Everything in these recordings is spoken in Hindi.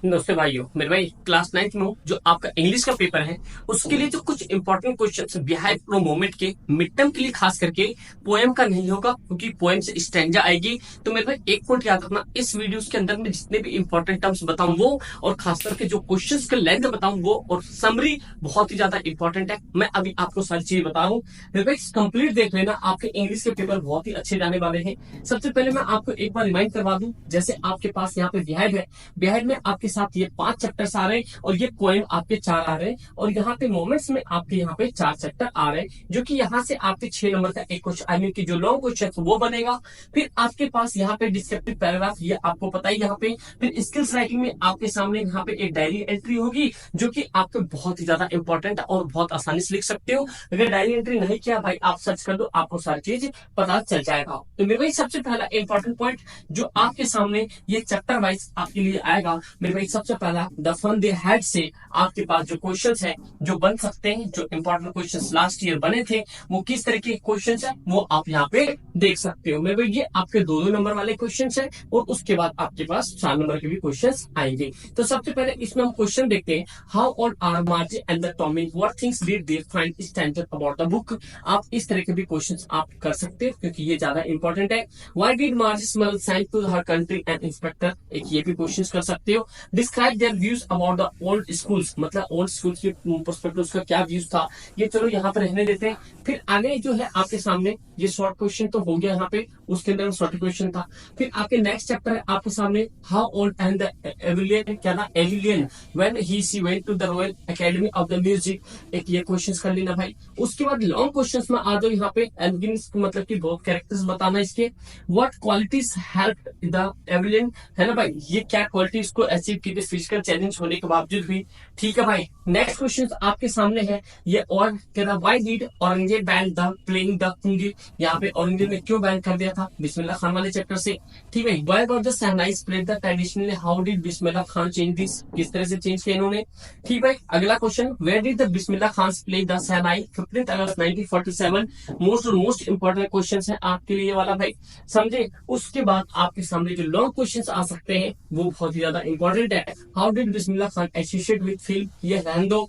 नमस्ते भाइयों, मेरे भाई क्लास 9th में हूँ। जो आपका इंग्लिश का पेपर है उसके लिए जो कुछ important question behind flow moment के मिड टर्म के लिए खास करके पोएम का नहीं होगा, क्योंकि पोएम से स्टैंजा आएगी। तो मेरे भाई एक पॉइंट याद रखना, इस वीडियोस के अंदर मैं जितने भी इंपॉर्टेंट टर्म्स बताऊं वो, और खास करके जो क्वेश्चंस के लेंथ बताऊं वो, और समरी बहुत ही ज्यादा इंपॉर्टेंट है। मैं अभी आपको सारी चीजें बता रहा हूँ। मेरे भाई कंप्लीट देख लेना, आपके इंग्लिश के पेपर बहुत ही अच्छे जाने वाले हैं। सबसे पहले मैं आपको एक बार रिमाइंड करवा दूं, जैसे आपके पास यहाँ पे बिहाइंड है, बिहाइंड में आपके साथ ये 5 चैप्टर्स आ रहे हैं और ये पोएम आपके 4 आ रहे हैं, और यहाँ पे मोमेंट्स में आपके यहाँ पे 4 चैप्टर आ रहे हैं, जो कि यहाँ से आपके 6 नंबर का एक क्वेश्चन, आई मीन की जो लॉन्ग क्वेश्चन वो बनेगा। फिर आपके पास यहाँ पे डिस्क्रिप्टिव पैराग्राफ, ये आपको पता ही यहाँ पे। फिर स्किल्स राइटिंग में आपके सामने यहाँ पे एक डायरी एंट्री होगी, जो कि आपके बहुत ही ज्यादा इंपॉर्टेंट है और बहुत आसानी से लिख सकते हो। अगर डायरी एंट्री नहीं किया भाई, आप सर्च कर दो, आपको सारी चीज पता चल जाएगा। तो मेरे भाई सबसे पहला इंपॉर्टेंट पॉइंट जो आपके सामने ये चैप्टर वाइज आपके लिए आएगा, मेरे भाई सबसे पहला द फन दे हैड से आपके पास जो क्वेश्चंस हैं जो बन सकते हैं, जो इंपॉर्टेंट क्वेश्चंस लास्ट ईयर बने थे, वो किस तरह के क्वेश्चंस हैं वो आप यहाँ पे देख सकते हो। मेरे भाई ये आपके 2-2 नंबर वाले क्वेश्चंस हैं, और उसके बाद आपके पास 4 नंबर के भी क्वेश्चंस आएंगे। तो सबसे पहले इसमें हम क्वेश्चन देखते हैं। How old are Margie and the Tommy, what things did they find standard about the book. आप इस तरह के भी क्वेश्चंस आप कर सकते हो, क्योंकि ये ज्यादा इंपॉर्टेंट है। Why did Margie small send to her country and inspector, एक ये भी क्वेश्चन कर सकते हो। Describe their views about the old schools, मतलब ओल्ड स्कूल्स के पर्सपेक्टिव उसका क्या व्यूज था, ये चलो यहाँ पे रहने देते हैं। फिर आगे जो है आपके सामने ये शॉर्ट क्वेश्चन तो हो गया यहाँ पे, उसके अंदर शॉर्ट क्वेश्चन था। फिर आपके नेक्स्ट चैप्टर है आपके सामने, how old and the Evelyn, क्या था Evelyn, when he see went to the royal academy of the music, एक ये क्वेश्चन कर लेना भाई। उसके बाद लॉन्ग क्वेश्चन में आ जाओ यहाँ पे, एल्गिन्स मतलब की बहुत कैरेक्टर्स बताना इसके। व्हाट क्वालिटीज हेल्प द एविलियन, है ना भाई, ये क्या क्वालिटीज को अचीव की थी फिजिकल चैलेंज होने के बावजूद भी। ठीक है भाई, नेक्स्ट क्वेश्चन आपके सामने है ये, और कह रहा why did Aurangzeb ban the playing the कुंगी, यहाँ पे औरंगजेब ने क्यों बैन कर दिया था बिस्मिल्लाह खान वाले चैप्टर से। ठीक है, why got the shehnais played the traditionally, how did Bismillah Khan change this, किस तरह से चेंज किया इन्होंने। ठीक है, अगला question, where did the Bismillah Khan play the shehnai 15 August 1947, most important question है आपके लिए वाला भाई, समझे। उसके बाद आपके सामने जो लॉन्ग क्वेश्चंस आ सकते हैं वो बहुत ही ज्यादा इंपॉर्टेंट है। How did Bismillah Khan associate with film, ये रहने दो।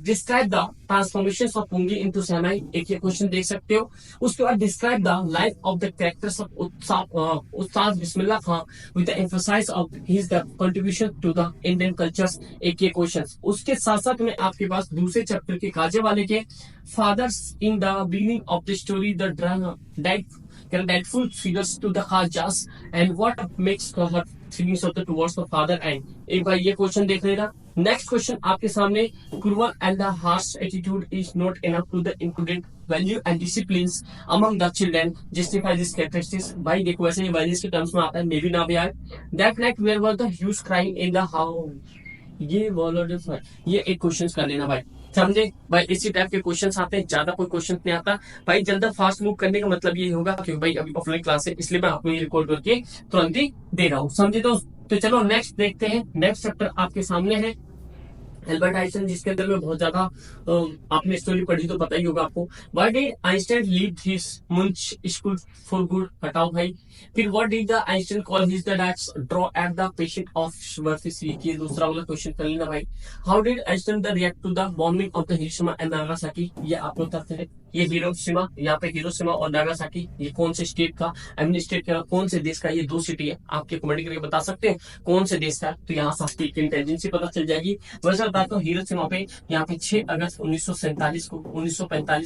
Describe the transformation of pungi into shehnai, एक ये क्वेश्चन देख सकते हो। उसके बाद describe the life of the characters of Ustad Bismillah Khan with the emphasise of his the contribution to the Indian cultures, एक ये क्वेश्चन। उसके साथ साथ में आपके पास दूसरे चैप्टर के काजे वाले के, fathers in the beginning of the story the deadful figures to the Khajas and what makes the heart feelings of the towards the father and, एक बार ये क्वेश्चन देख लेना। नेक्स्ट क्वेश्चन आपके सामने, cruel and the harsh attitude is not enough to the included value and disciplines among the children, justify this characteristics। भाई देखो ऐसे ये values के टर्म्स में आता है, मे भी ना भी आए। that night where was the huge crying in the house, ये वॉलंटियर, ये एक क्वेश्चन कर लेना भाई, समझे भाई। इसी टाइप के क्वेश्चंस आते हैं, ज्यादा कोई क्वेश्चन नहीं आता भाई। जल्द फास्ट मूव करने का मतलब ये होगा कि भाई अभी ऑफलाइन क्लास है, इसलिए मैं आपको ये रिकॉर्ड करके तुरंत ही दे रहा हूँ, समझे दोस्त। तो चलो नेक्स्ट देखते हैं। नेक्स्ट चैप्टर आपके सामने है एल्बर्ट आइंस्टाइन, जिसके अंदर में बहुत ज्यादा आपने स्टोरी पढ़ी तो पता ही होगा आपको। Why did Einstein leave his Munich school for good, हटाओ भाई। फिर what did the Einstein call his the dates draw at the patient of वर्फिस, ये दूसरा वाला क्वेश्चन कर लेना भाई। How did Einstein the react to the bombing of the Hiroshima and Nagasaki, ये आप लोग करते हैं। ये हिरोशिमा, यहाँ पे हिरोशिमा और नागासाकी, ये कौन से स्टेट का, एमनी स्टेट का, कौन से देश का, ये 2 सिटी है, आपके कमेंट करके बता सकते हैं कौन से देश का। तो यहाँ से इंटेलिजेंस पता चल जाएगी। वैसे बताता हूँ, हिरोशिमा पे यहाँ पे 6 अगस्त 1945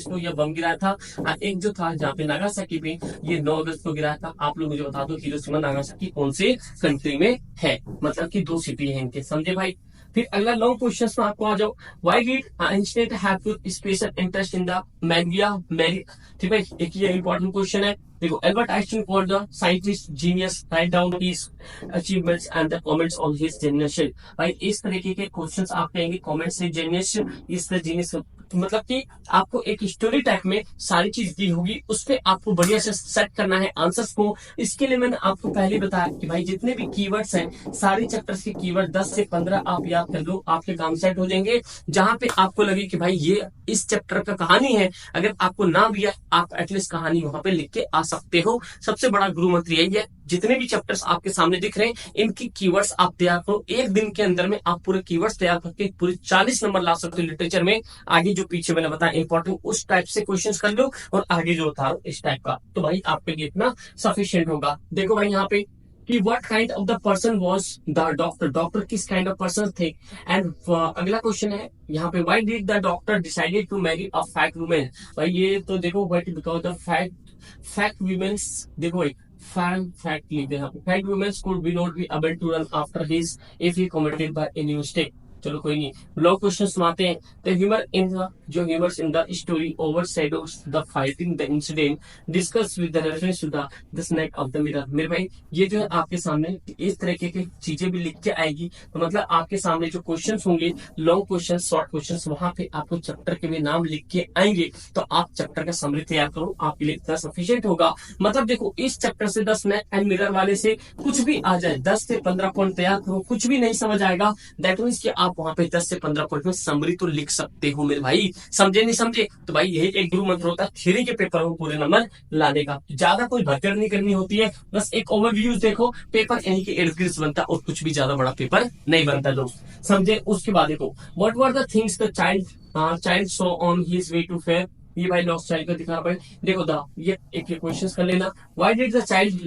को यह बम गिराया था, और एक जो था जहाँ पे नागासाकी पे ये 9 अगस्त को गिराया था। आप लोग मुझे बता दो हिरोशिमा नागासाकी कौन से कंट्री में है, मतलब कि 2 सिटी है इनके, समझे भाई। फिर अगला लॉन्ग क्वेश्चन में आपको आ जाओ, why did Einstein have special interest in the मैग्निया मैरिक, ठीक है, एक ये इंपॉर्टेंट क्वेश्चन है। देखो, Albert Einstein called the scientist genius, right down his achievements and the comments on his genius. भाई इस तरीके के क्वेश्चंस आप कहेंगे कमेंट से जेनियस, इस जीनियस मतलब कि आपको एक स्टोरी टाइप में सारी चीज दी होगी, उस पर आपको बढ़िया से सेट करना है आंसर्स को। इसके लिए मैंने आपको पहले बताया कि भाई जितने भी कीवर्ड्स हैं, सारे चैप्टर्स के कीवर्ड 10 से 15 आप याद कर लो, आपके काम सेट हो जाएंगे। जहां पे आपको लगे कि भाई ये इस चैप्टर का कहानी है, अगर आपको ना भी है, आप एटलीस्ट कहानी वहां पे लिख के आ सकते हो। सबसे बड़ा गुरु मंत्र यही है, जितने भी चैप्टर्स आपके सामने दिख रहे हैं, इनकी कीवर्ड्स आप तैयार करो। एक दिन के अंदर में आप पूरे कीवर्ड्स तैयार करके पूरे 40 नंबर ला सकते हो लिटरेचर में। आगे जो पीछे मैंने बताया इंपॉर्टेंट, उस टाइप से क्वेश्चंस कर लो, और आगे जो बता रहा हूं इस टाइप का, तो भाई आपके लिए इतना सफिशियंट होगा। देखो भाई यहाँ पे कि what kind of the person was the doctor, doctor किस काइंड ऑफ पर्सन थे। एंड अगला क्वेश्चन है यहाँ पे, why did the doctor decided to marry a fat women. भाई ये तो देखो, what because the fat womens, देखो एक फैक्ट लिख दे यहाँ पे, fat womens could be not be able to run after his if he committed by any mistake. चलो कोई नहीं, लॉन्ग क्वेश्चन सुनाते हैं। द ह्यूमर इन द, जो humours in the story overshadows the fighting the incident discuss with the reference to the snake of the mirror. मेरे भाई ये जो है आपके सामने इस तरह की चीजें भी लिख के आएगी, तो मतलब आपके सामने जो क्वेश्चंस होंगे, लॉन्ग क्वेश्चन, शॉर्ट क्वेश्चन, वहां पे आपको चैप्टर के भी नाम लिख के आएंगे, तो आप चैप्टर का समरी तैयार करो, आपके लिए इतना सफिशियंट होगा। मतलब देखो, इस चैप्टर से 10 स्नैक एंड मिरर वाले से कुछ भी आ जाए, 10 से 15 पॉइंट तैयार करो, कुछ भी नहीं समझ आएगा, दैट मीन्स कि आप वहां पे 10 से 15 पॉइंट में समरी तो लिख सकते हो मेरे भाई। समझे नहीं समझे, तो भाई यही एक गुरु मंत्र होता है थ्योरी के पेपर में पूरे नंबर लाने का। ज्यादा कोई भगदड़ नहीं करनी होती है, बस एक ओवरव्यू देखो, पेपर यहीं के इर्द गिर्द बनता और कुछ भी ज्यादा बड़ा पेपर नहीं बनता दोस्त, समझे। उसके बाद देखो, what were the things the child saw on his way to fair. ये भाई लॉस्ट चाइल्ड का दिखा भाई, देखो द, ये एक क्वेश्चन कर लेना, why did the child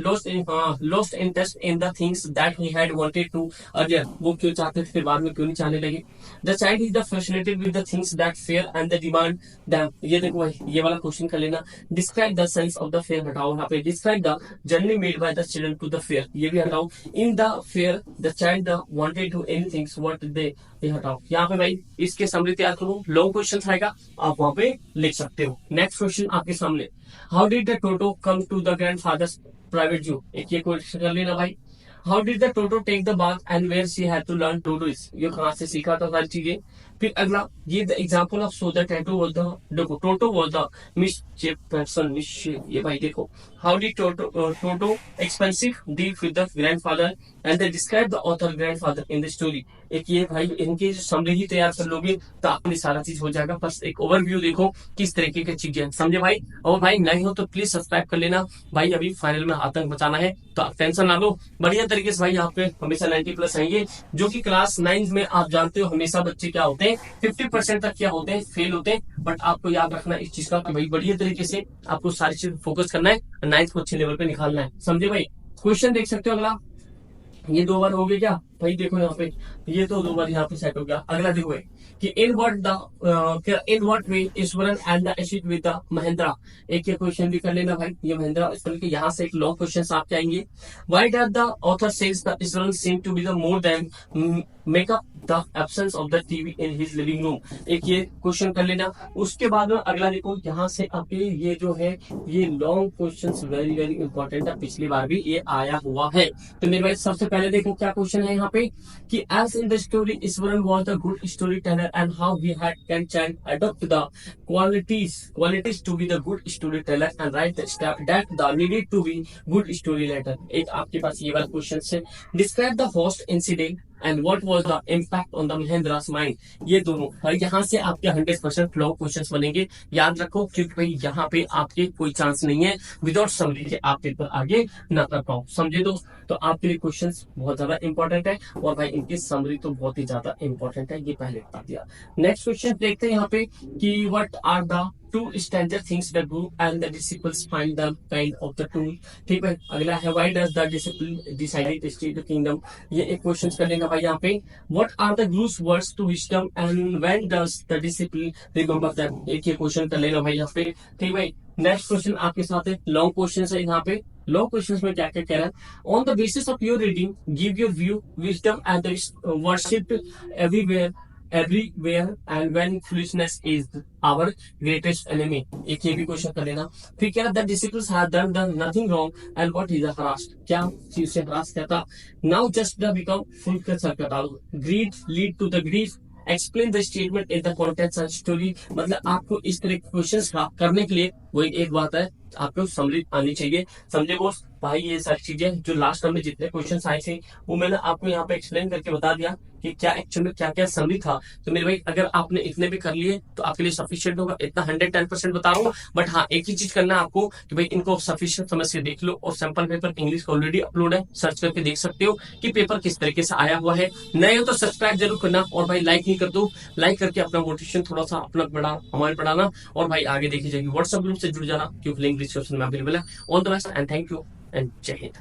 lost interest in the things that he had wanted to earlier. वो क्यों चाहते थे, फिर बाद में क्यों नहीं चाहने लगे। The child is the fascinated with the things that fair and the demand them. ये देखो भाई, ये वाला क्वेश्चन कर लेना, describe the sense of the fair, हटाओ यहाँ पे, describe the journey made by the children to the fair, ये भी हटाओ। In the fair the child wanted to any things what they, ये हटाओ। यहाँ पे भाई इसके समरी तैयार करो, लॉन्ग क्वेश्चन आएगा, आप वहां पे लिख सकते हो। नेक्स्ट क्वेश्चन आपके सामने, how did the Toto come to the grandfather's private zoo. एक ये क्वेश्चन कर लेना भाई, how did the Toto take the bath and where she had to learn to do this. ये कहां से सीखा था सारी चीजें। फिर अगला, ये the example of so the Toto was the, देखो Toto was the mischief person, mischief. ये भाई देखो, how did Toto expensive deal with the grandfather and they describe the author grandfather in the story. एक ये भाई, इनकी समरी ही तैयार कर लोगे तो आपने सारा चीज हो जाएगा। बस एक ओवरव्यू देखो किस तरीके की चीजें, समझे भाई। और भाई नहीं हो तो प्लीज सब्सक्राइब कर लेना भाई, अभी फाइनल में आतंक बचाना है, तो आप टेंशन ना लो। बढ़िया तरीके से भाई यहाँ पे हमेशा 90+ आएंगे, जो कि क्लास 9 में आप जानते हो हमेशा बच्चे क्या होते हैं, 50% तक क्या होते हैं, फेल होते हैं। बट आपको याद रखना इस चीज का कि भाई बढ़िया तरीके से आपको सारी चीज फोकस करना है, 9th को अच्छे लेवल पे निकालना है, समझे भाई। क्वेश्चन देख सकते हो अगला, ये 2 बार हो गया क्या भाई, देखो यहाँ पे, ये तो 2 बार यहाँ पे सेट हो गया। अगला देखो कि in what way Eswaran and the acid with the Mahindra. एक ये क्वेश्चन भी कर लेना भाई, ये महेंद्रा इस के यहाँ से एक लॉन्ग क्वेश्चन आपके आएंगे। Why does the author says the Iswaran seem to be the more than make up the absence of the TV in his living room. एक ये क्वेश्चन कर लेना। उसके बाद में अगला देखो, यहाँ से आपके ये जो है, ये long question very very important है, पिछली बार भी ये आया हुआ है। तो मेरे भाई सबसे पहले देखो क्या क्वेश्चन है यहाँ पे, कि as in the story Ishwaran was the good story teller and how he had can child adopt the qualities to be the good story teller and write the step that the needed to be good story writer. एक आपके पास ये वाला क्वेश्चन है, describe the host incident and what was the impact on the Mahendra's mind. ये दोनों भाई यहाँ से आपके 100% लॉन्ग क्वेश्चंस बनेंगे, याद रखो, क्योंकि भाई यहाँ पे आपके कोई चांस नहीं है विदाउट समरी के आप पेपर आगे ना कर पाओ, समझे दोस्त। तो आपके लिए क्वेश्चंस बहुत ज्यादा इंपॉर्टेंट है, और भाई इनकी समरी तो बहुत ही ज्यादा इंपॉर्टेंट है, ये पहले बता दिया। नेक्स्ट क्वेश्चन देखते हैं यहाँ पे कि what are the two stranger things the group and the disciples find the kind of the tool। ठीक है, अगला है why does the disciple decided to stay the kingdom। ये एक क्वेश्चन कर लेंगे भाई यहाँ पे, what are the group's words to wisdom and when does the disciple remember them। एक ये क्वेश्चन कर लेना भाई यहाँ पे। ठीक भाई, नेक्स्ट क्वेश्चन आपके साथ है, लॉन्ग क्वेश्चन है यहाँ पे। लॉन्ग क्वेश्चन में क्या क्या कह रहा है, on the basis of your reading give your view wisdom and worship everywhere and when foolishness is our greatest enemy। एक ये भी क्वेश्चन कर लेना। फिर क्या, the disciples have done nothing wrong and what is the harassed, क्या चीज से harass क्या था। now just the become full का circle, greed lead to the grief explain the statement in the context of story, मतलब आपको इस तरह के क्वेश्चंस करने के लिए वही एक बात है, आपको समरी आनी चाहिए। समझे बोस भाई, ये सारी चीजें जो लास्ट टर्म में जितने क्वेश्चंस आए थे वो मैंने आपको यहाँ पे एक्सप्लेन करके बता दिया कि क्या एक्चुअल में क्या क्या समरी था। तो मेरे भाई अगर आपने इतने भी कर लिए तो आपके लिए सफिशियंट होगा, इतना 110% बता रहा हूँ। बट हाँ, एक ही चीज करना है आपको कि भाई इनको सफिशियंट समझ से देख लो, और सैंपल पेपर इंग्लिश का ऑलरेडी अपलोड है, सर्च करके देख सकते हो कि पेपर किस तरीके से आया हुआ है। नए हो तो सब्सक्राइब जरूर करना, और भाई लाइक नहीं कर दो, लाइक करके अपना मोटिवेशन थोड़ा सा अपना बढ़ा हमारे बढ़ाना। और भाई आगे देखी जाएगी, व्हाट्सएप ग्रुप से जुड़ जाना क्योंकि लिंक डिस्क्रिप्शन में अवेलेबल है। All the best and thank you and जय हिंद।